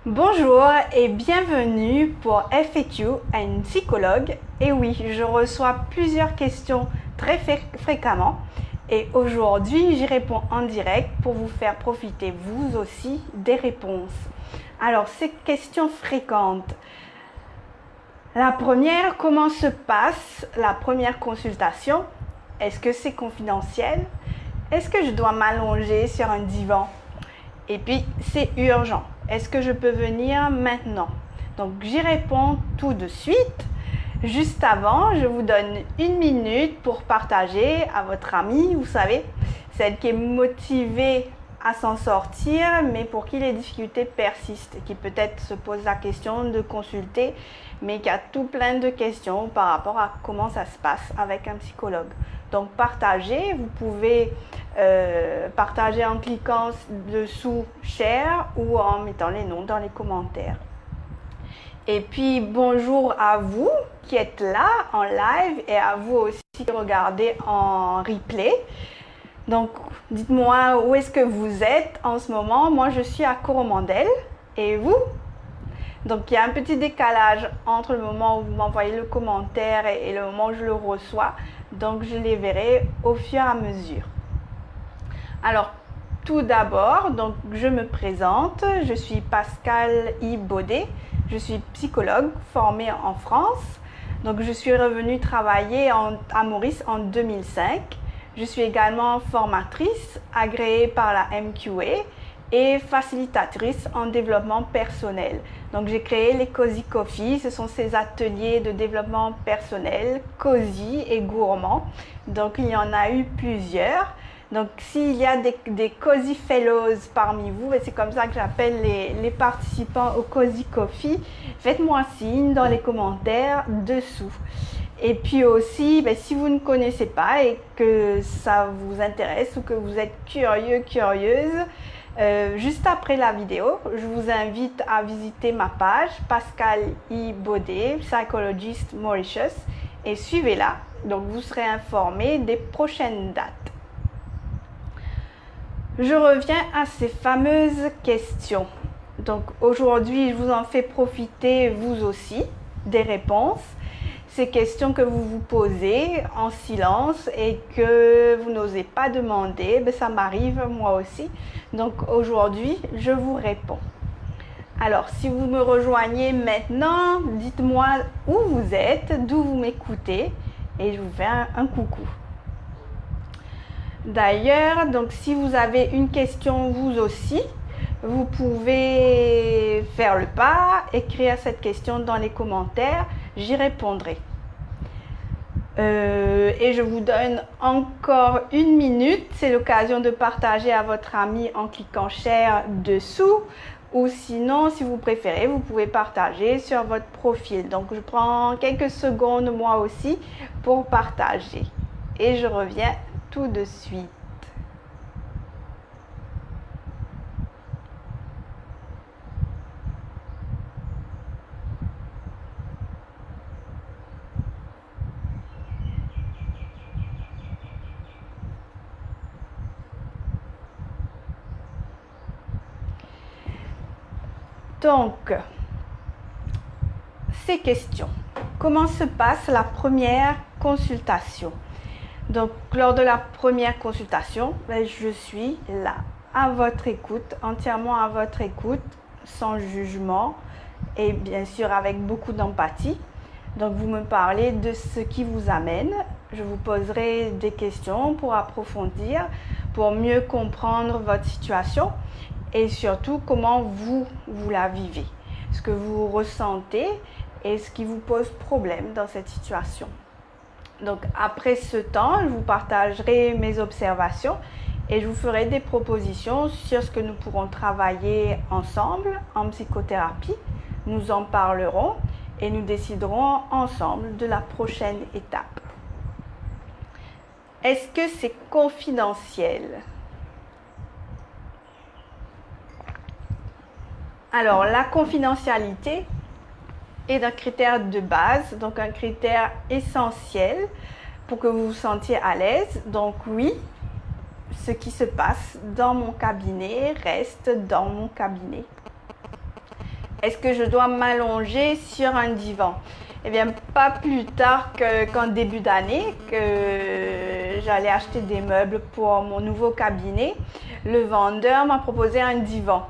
Bonjour et bienvenue pour FAQ à une psychologue. Et oui, je reçois plusieurs questions très fréquemment et aujourd'hui j'y réponds en direct pour vous faire profiter vous aussi des réponses. Alors, ces questions fréquentes. La première, comment se passe la première consultation? Est-ce que c'est confidentiel? Est-ce que je dois m'allonger sur un divan? Et puis, c'est urgent. Est-ce que je peux venir maintenant? Donc, j'y réponds tout de suite. Juste avant, je vous donne 1 minute pour partager à votre amie, vous savez, celle qui est motivée à s'en sortir, mais pour qui les difficultés persistent, qui peut-être se pose la question de consulter, mais qui a tout plein de questions par rapport à comment ça se passe avec un psychologue. Donc, partagez, vous pouvez partager en cliquant dessous Share ou en mettant les noms dans les commentaires. Et puis, bonjour à vous qui êtes là en live et à vous aussi qui regardez en replay. Donc, dites-moi où est-ce que vous êtes en ce moment. Moi, je suis à Coromandel. Et vous? Donc, il y a un petit décalage entre le moment où vous m'envoyez le commentaire et le moment où je le reçois. Donc, je les verrai au fur et à mesure. Alors, tout d'abord, donc je me présente. Je suis Pascale I. Baudet. Je suis psychologue formée en France. Donc, je suis revenue travailler à Maurice en 2005. Je suis également formatrice agréée par la MQA et facilitatrice en développement personnel. Donc, j'ai créé les Cozy Coffee. Ce sont ces ateliers de développement personnel, cosy et gourmand. Donc, il y en a eu plusieurs. Donc, s'il y a des Cozy Fellows parmi vous, et c'est comme ça que j'appelle les participants au Cozy Coffee, faites-moi signe dans les commentaires dessous. Et puis aussi, si vous ne connaissez pas et que ça vous intéresse ou que vous êtes curieux, curieuse, juste après la vidéo, je vous invite à visiter ma page Pascale I. Baudet, Psychologist Mauritius, et suivez-la. Donc, vous serez informé des prochaines dates. Je reviens à ces fameuses questions. Donc aujourd'hui, je vous en fais profiter vous aussi des réponses. Ces questions que vous vous posez en silence et que vous n'osez pas demander, ça m'arrive moi aussi. Donc aujourd'hui, je vous réponds. Alors, si vous me rejoignez maintenant, dites-moi où vous êtes, d'où vous m'écoutez et je vous fais un coucou. D'ailleurs, donc si vous avez une question vous aussi, vous pouvez faire le pas, écrire cette question dans les commentaires, j'y répondrai. Et je vous donne encore 1 minute, c'est l'occasion de partager à votre ami en cliquant Share dessous, ou sinon, si vous préférez, vous pouvez partager sur votre profil. Donc, je prends quelques secondes moi aussi pour partager. Et je reviens tout de suite. Donc, ces questions. Comment se passe la première consultation? Donc, lors de la première consultation, je suis là, à votre écoute, entièrement à votre écoute, sans jugement et bien sûr avec beaucoup d'empathie. Donc, vous me parlez de ce qui vous amène. Je vous poserai des questions pour approfondir, pour mieux comprendre votre situation et surtout comment vous la vivez, ce que vous ressentez et ce qui vous pose problème dans cette situation. Donc, après ce temps, je vous partagerai mes observations et je vous ferai des propositions sur ce que nous pourrons travailler ensemble en psychothérapie. Nous en parlerons et nous déciderons ensemble de la prochaine étape. Est-ce que c'est confidentiel? Alors, la confidentialité est un critère de base, donc un critère essentiel pour que vous vous sentiez à l'aise. Donc oui, ce qui se passe dans mon cabinet reste dans mon cabinet. est-ce que je dois m'allonger sur un divan? Eh bien, pas plus tard qu'en début d'année, que j'allais acheter des meubles pour mon nouveau cabinet, le vendeur m'a proposé un divan.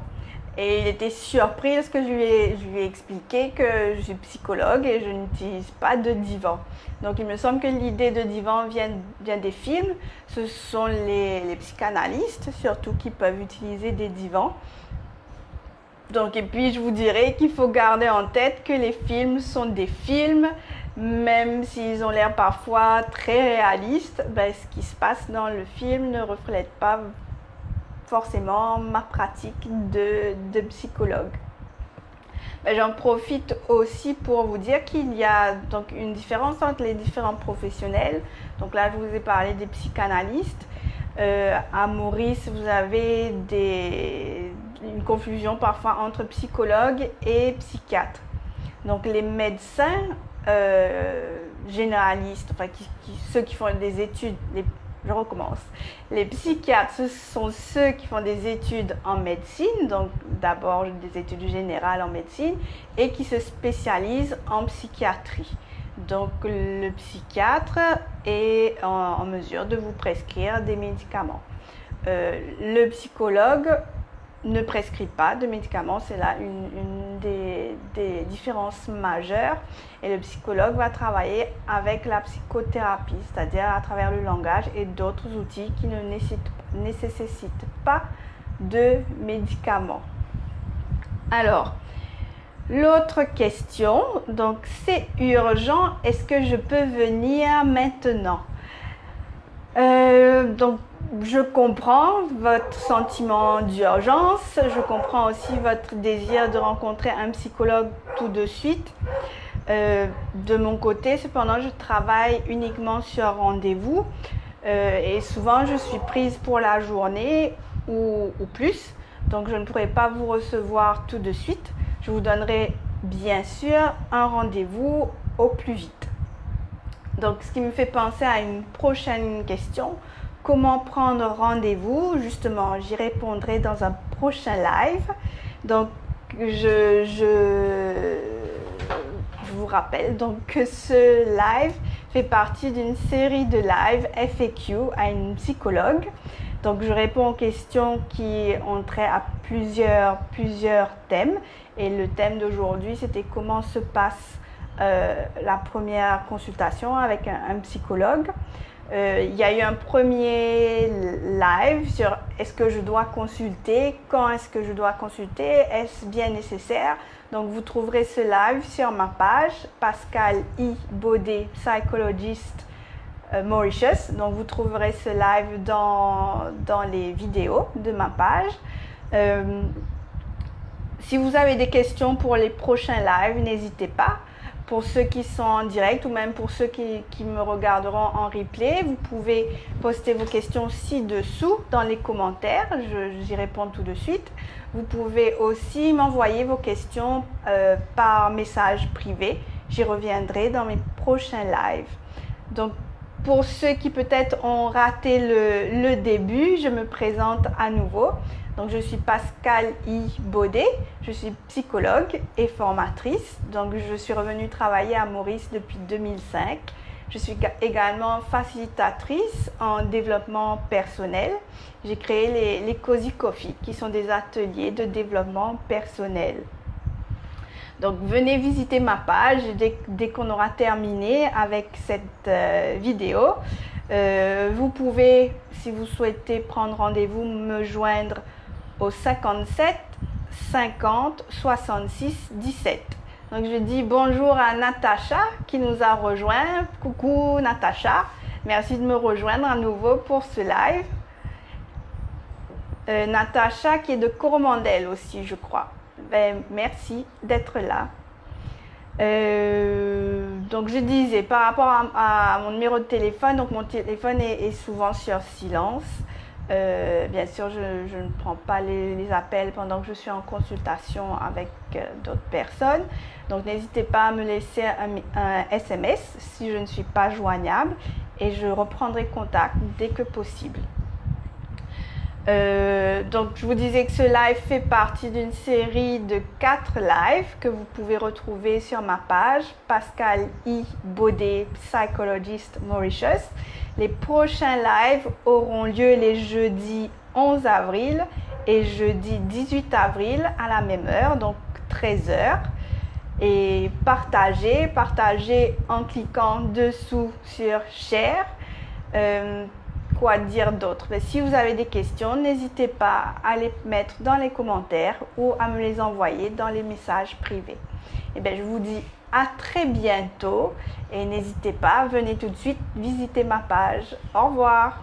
Et il était surpris parce que je lui ai expliqué que je suis psychologue et je n'utilise pas de divan. Donc il me semble que l'idée de divan vient des films. Ce sont les psychanalystes surtout qui peuvent utiliser des divans. Donc, et puis je vous dirais qu'il faut garder en tête que les films sont des films, même s'ils ont l'air parfois très réalistes, ben, ce qui se passe dans le film ne reflète pas forcément ma pratique de psychologue. Ben, j'en profite aussi pour vous dire qu'il y a donc une différence entre les différents professionnels. Donc là, je vous ai parlé des psychanalystes. À Maurice, vous avez une confusion parfois entre psychologue et psychiatre. Donc les médecins généralistes, enfin ceux qui font des études, je recommence. Les psychiatres, ce sont ceux qui font des études en médecine, donc d'abord des études générales en médecine, et qui se spécialisent en psychiatrie. Donc le psychiatre est en mesure de vous prescrire des médicaments. Le psychologue ne prescrit pas de médicaments, c'est là une des différences majeures. Et le psychologue va travailler avec la psychothérapie, c'est-à-dire à travers le langage et d'autres outils qui ne nécessitent pas de médicaments. Alors, l'autre question, donc c'est urgent, est-ce que je peux venir maintenant? Donc, je comprends votre sentiment d'urgence, je comprends aussi votre désir de rencontrer un psychologue tout de suite. De mon côté, cependant, je travaille uniquement sur rendez-vous et souvent je suis prise pour la journée ou plus, donc je ne pourrai pas vous recevoir tout de suite. Je vous donnerai bien sûr un rendez-vous au plus vite. Donc, ce qui me fait penser à une prochaine question. Comment prendre rendez-vous? Justement, j'y répondrai dans un prochain live. Donc, je vous rappelle donc que ce live fait partie d'une série de lives FAQ à une psychologue. Donc, je réponds aux questions qui ont trait à plusieurs thèmes. Et le thème d'aujourd'hui, c'était comment se passe la première consultation avec un psychologue. Il y a eu un premier live sur est-ce que je dois consulter, quand est-ce que je dois consulter, est-ce bien nécessaire. Donc vous trouverez ce live sur ma page Pascal I. Baudet, Psychologist Mauritius. Donc vous trouverez ce live dans les vidéos de ma page. Si vous avez des questions pour les prochains lives, n'hésitez pas. Pour ceux qui sont en direct ou même pour ceux qui me regarderont en replay, vous pouvez poster vos questions ci-dessous dans les commentaires. J'y réponds tout de suite. Vous pouvez aussi m'envoyer vos questions par message privé. J'y reviendrai dans mes prochains lives. Donc, pour ceux qui peut-être ont raté le début, je me présente à nouveau. Donc, je suis Pascal I. Baudet, je suis psychologue et formatrice. Donc, je suis revenue travailler à Maurice depuis 2005. Je suis également facilitatrice en développement personnel. J'ai créé les Cozy Coffee, qui sont des ateliers de développement personnel. Donc, venez visiter ma page dès qu'on aura terminé avec cette vidéo. Vous pouvez, si vous souhaitez prendre rendez-vous, me joindre au 57 50 66 17. Donc je dis bonjour à Natacha qui nous a rejoint. Coucou Natacha, merci de me rejoindre à nouveau pour ce live. Natacha qui est de Coromandel aussi, je crois. Ben, merci d'être là. Donc je disais par rapport à mon numéro de téléphone, donc mon téléphone est souvent sur silence. Bien sûr, je ne prends pas les appels pendant que je suis en consultation avec d'autres personnes. Donc, n'hésitez pas à me laisser un SMS si je ne suis pas joignable et je reprendrai contact dès que possible. Donc je vous disais que ce live fait partie d'une série de 4 lives que vous pouvez retrouver sur ma page Pascal I. Baudet, Psychologist Mauritius. Les prochains lives auront lieu les jeudis 11 avril et jeudi 18 avril à la même heure, donc 13 h. Et partagez en cliquant dessous sur Share. Quoi dire d'autre? Si vous avez des questions, n'hésitez pas à les mettre dans les commentaires ou à me les envoyer dans les messages privés. Et bien, je vous dis à très bientôt et n'hésitez pas, venez tout de suite visiter ma page. Au revoir.